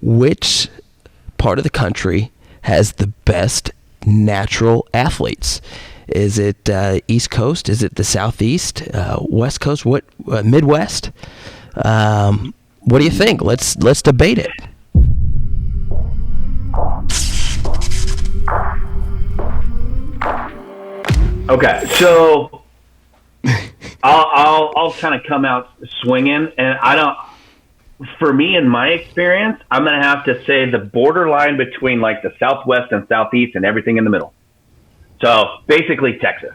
which part of the country has the best natural athletes? Is it East Coast? Is it the Southeast? West Coast? What? Midwest? What do you think? Let's debate it. Okay, so I'll kind of come out swinging, and I don't. For me, in my experience, I'm going to have to say the borderline between like the Southwest and Southeast and everything in the middle. So basically Texas.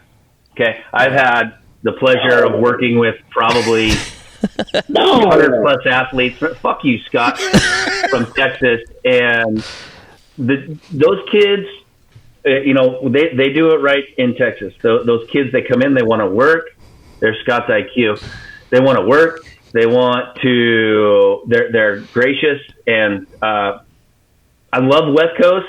Okay. I've had the pleasure of working with probably 100 plus athletes. Fuck you, Scott, from Texas. And those kids, they do it right in Texas. Those kids, they come in, they want to work. They're Scott's IQ. They want to work. They want to, they're gracious. And I love West Coast.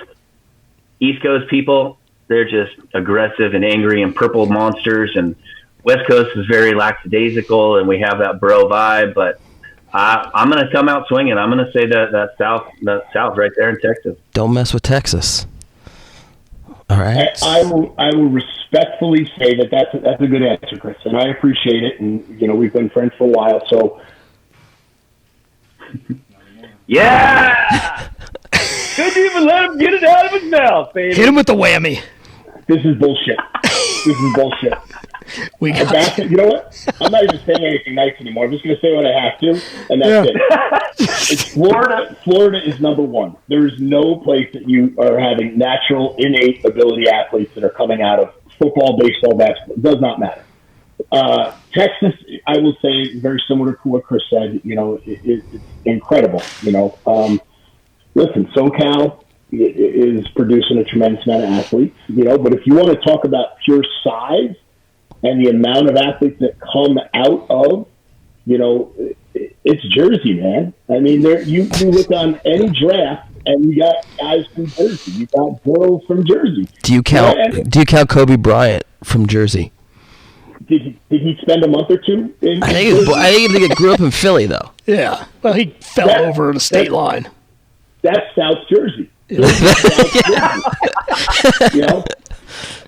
East Coast people, they're just aggressive and angry and purple monsters. And West Coast is very lackadaisical, and we have that bro vibe. But I'm going to come out swinging. I'm going to say that South right there in Texas. Don't mess with Texas. All right. I will respectfully say that's a good answer, Chris, and I appreciate it. And we've been friends for a while, so yeah. Couldn't even let him get it out of his mouth, baby. Hit him with the whammy. This is bullshit. We got you know what? I'm not even saying anything nice anymore. I'm just going to say what I have to, and that's it. It's Florida. Florida is number one. There is no place that you are having natural, innate ability athletes that are coming out of football, baseball, basketball. It does not matter. Texas, I will say, very similar to what Chris said. It's incredible. Listen, SoCal is producing a tremendous amount of athletes, but if you want to talk about pure size and the amount of athletes that come out of, it's Jersey, man. I mean, you look on any draft and you got guys from Jersey. You got girls from Jersey. Do you count Kobe Bryant from Jersey? Did he spend a month or two in I think he grew up in Philly, though. Yeah. Well, he fell over the state line. That's South Jersey.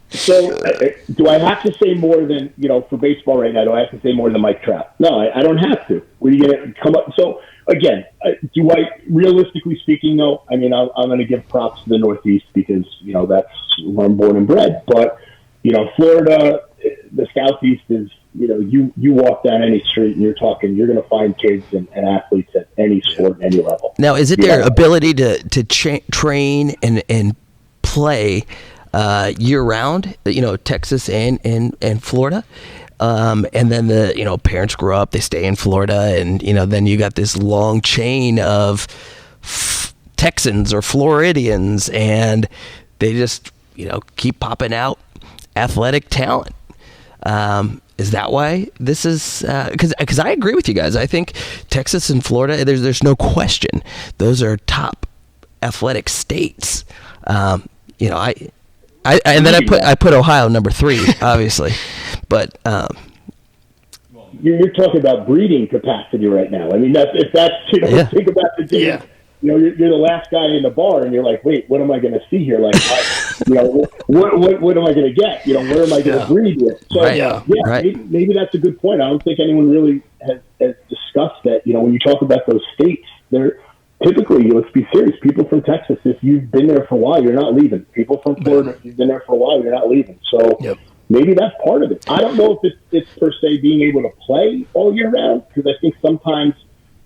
So do I have to say more than, for baseball right now, do I have to say more than Mike Trout? No, I don't have to. Where you going to come up? So, again, realistically speaking, though, I mean, I'm going to give props to the Northeast because, that's where I'm born and bred. But, Florida, the Southeast is, you walk down any street and you're going to find kids and athletes at any sport, any level. Now, is it their ability to train and play year round, Texas and Florida? And then the, parents grow up, they stay in Florida, and, then you got this long chain of Texans or Floridians, and they just, keep popping out athletic talent. Is that why this is? Because I agree with you guys. I think Texas and Florida, there's no question, those are top athletic states. And then I put Ohio number 3, obviously, but you're talking about breeding capacity right now. I mean, think about the day. Yeah. You're the last guy in the bar, and you're like, wait, what am I going to see here? Like, what am I going to get? Where am I going to breed with? So, right. Maybe that's a good point. I don't think anyone really has discussed that. When you talk about those states, they're typically, let's be serious, people from Texas, if you've been there for a while, you're not leaving. People from Florida, if you've been there for a while, you're not leaving. So maybe that's part of it. I don't know if it's per se being able to play all year round, because I think sometimes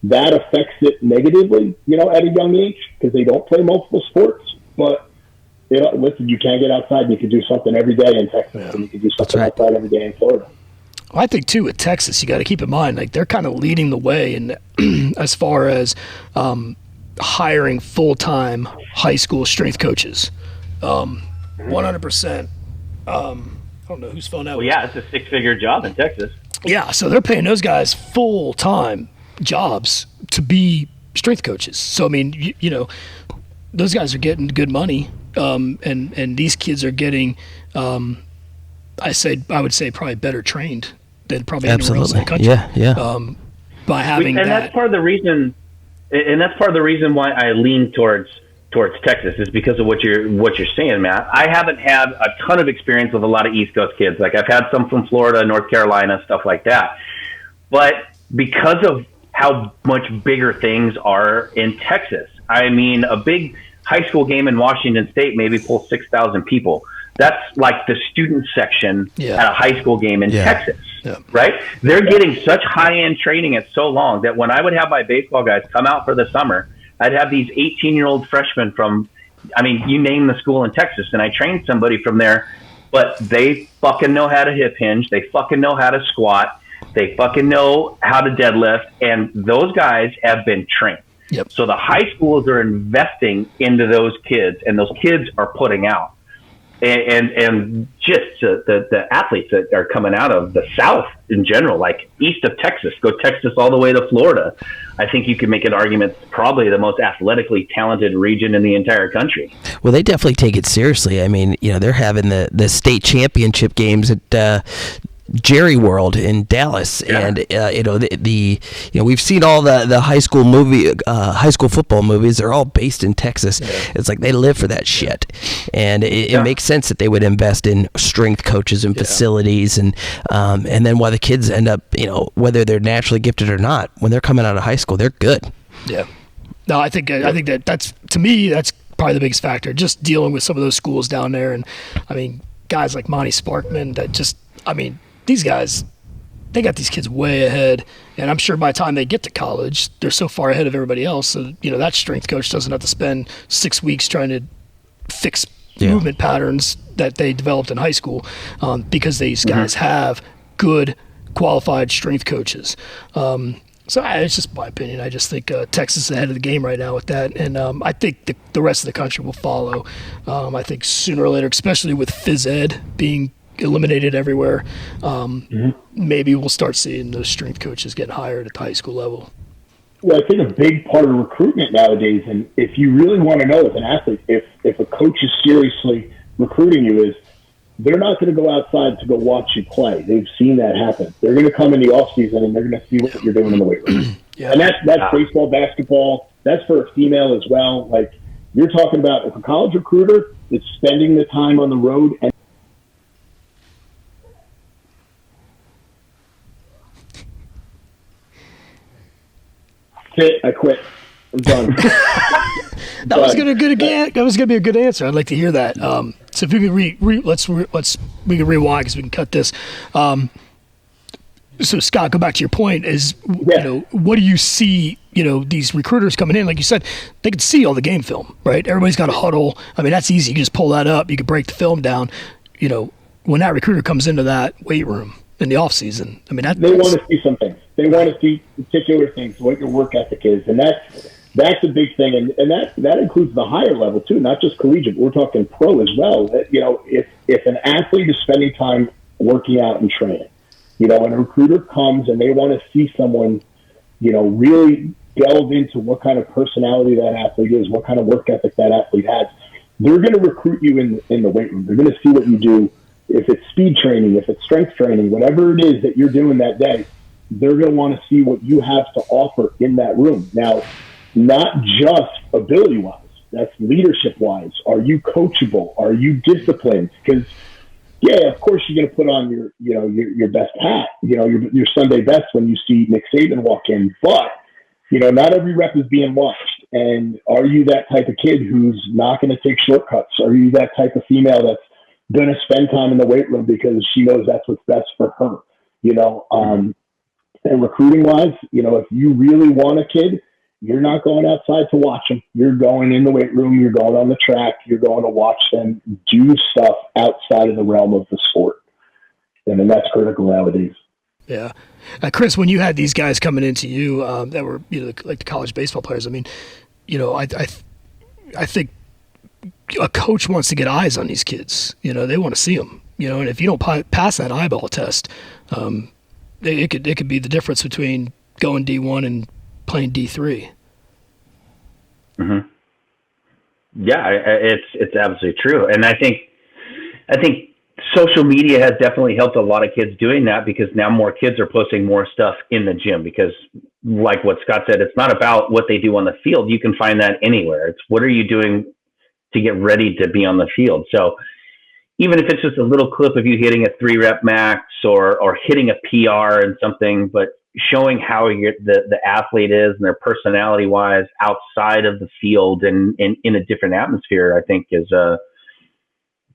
that affects it negatively, at a young age, because they don't play multiple sports. But, listen, you can get outside and you can do something every day in Texas, and you can do something outside every day in Florida. Well, I think, too, with Texas, you got to keep in mind, like, they're kind of leading the way in as far as hiring full-time high school strength coaches. 100%. I don't know whose phone that was. Well, yeah, it's a 6-figure job in Texas. Yeah, so they're paying those guys full-time jobs to be strength coaches. So, I mean, those guys are getting good money, and these kids are getting, I would say probably better trained than probably anywhere else in the country. Yeah. By having and that's part of the reason and that's part of the reason why I lean towards Texas is because of what you're saying, Matt. I haven't had a ton of experience with a lot of East Coast kids. Like I've had some from Florida, North Carolina, stuff like that. But because of how much bigger things are in Texas, I mean, a big high school game in Washington State maybe pulls 6,000 people. That's like the student section at a high school game in Texas, right? They're getting such high-end training at so long that when I would have my baseball guys come out for the summer, I'd have these 18-year-old freshmen from, I mean, you name the school in Texas, and I trained somebody from there, but they fucking know how to hip hinge. They fucking know how to squat. They fucking know how to deadlift, and those guys have been trained. Yep. So the high schools are investing into those kids, and those kids are putting out. And just the athletes that are coming out of the South in general, like east of Texas, go Texas all the way to Florida. I think you could make an argument it's probably the most athletically talented region in the entire country. Well, they definitely take it seriously. I mean, they're having the state championship games at Jerry World in Dallas, and we've seen all the high school football movies. They're all based in Texas. It's like they live for that shit, and it makes sense that they would invest in strength coaches and facilities, and then while the kids end up, whether they're naturally gifted or not, when they're coming out of high school, they're good. Yeah. No, I think that's, to me, that's probably the biggest factor. Just dealing with some of those schools down there, and I mean, guys like Monty Sparkman that just, I mean. These guys, they got these kids way ahead, and I'm sure by the time they get to college, they're so far ahead of everybody else. So, that strength coach doesn't have to spend 6 weeks trying to fix movement patterns that they developed in high school, because these guys have good, qualified strength coaches. So it's just my opinion. I just think Texas is ahead of the game right now with that, and I think the rest of the country will follow. I think sooner or later, especially with phys ed being eliminated everywhere, maybe we'll start seeing those strength coaches get hired at the high school level. Well, I think a big part of recruitment nowadays, and if you really want to know as an athlete, if a coach is seriously recruiting you, is they're not going to go outside to go watch you play. They've seen that happen. They're going to come in the off season and they're going to see what you're doing in the weight room. And that's baseball, basketball. That's for a female as well. Like you're talking about, if a college recruiter is spending the time on the road and I quit. I'm done. That was gonna be a good answer. I'd like to hear that. So if we can we can rewind because we can cut this. So Scott, go back to your point. What do you see? These recruiters coming in, like you said, they can see all the game film, right? Everybody's got a huddle. I mean, that's easy. You can just pull that up. You can break the film down. When that recruiter comes into that weight room in the off season, I mean, they want to see some things. They want to see particular things, what your work ethic is, and that's a big thing, and that includes the higher level too, not just collegiate. We're talking pro as well. If an athlete is spending time working out and training, and a recruiter comes and they want to see someone, really delve into what kind of personality that athlete is, what kind of work ethic that athlete has, they're going to recruit you in the weight room. They're going to see what you do. If it's speed training, if it's strength training, whatever it is that you're doing that day, they're going to want to see what you have to offer in that room. Now, not just ability-wise, that's leadership-wise. Are you coachable? Are you disciplined? Because, of course you're going to put on your best hat, your Sunday best when you see Nick Saban walk in. But, not every rep is being watched. And are you that type of kid who's not going to take shortcuts? Are you that type of female that's going to spend time in the weight room because she knows that's what's best for her? And recruiting wise, if you really want a kid, you're not going outside to watch them. You're going in the weight room. You're going on the track. You're going to watch them do stuff outside of the realm of the sport. And then that's critical nowadays. Yeah. Chris, when you had these guys coming into you that were, like the college baseball players, I mean, I think a coach wants to get eyes on these kids. They want to see them, and if you don't pass that eyeball test, it could be the difference between going D1 and playing D3. Mm-hmm. Yeah, it's absolutely true, and I think social media has definitely helped a lot of kids doing that, because now more kids are posting more stuff in the gym, because like what Scott said, it's not about what they do on the field. You can find that anywhere. It's what are you doing to get ready to be on the field. So even if it's just a little clip of you hitting a 3-rep max or hitting a PR and something, but showing how the athlete is and their personality wise outside of the field and in a different atmosphere, I think is going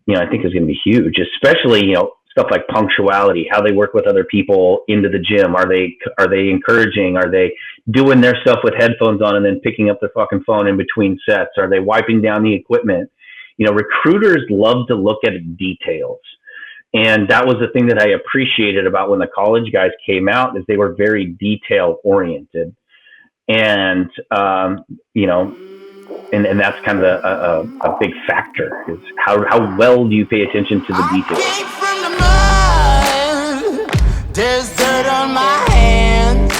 to be huge, especially, stuff like punctuality, how they work with other people into the gym. Are they encouraging? Are they doing their stuff with headphones on and then picking up their fucking phone in between sets? Are they wiping down the equipment? Recruiters love to look at details. And that was the thing that I appreciated about when the college guys came out, is they were very detail oriented. And, and that's kind of a big factor, is how well do you pay attention to the details. I came from the mud. There's dirt on my hands.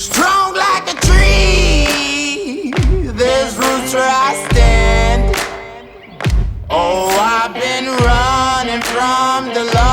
Strong like a tree. There's roots where I stand. Oh, I've been running from the law.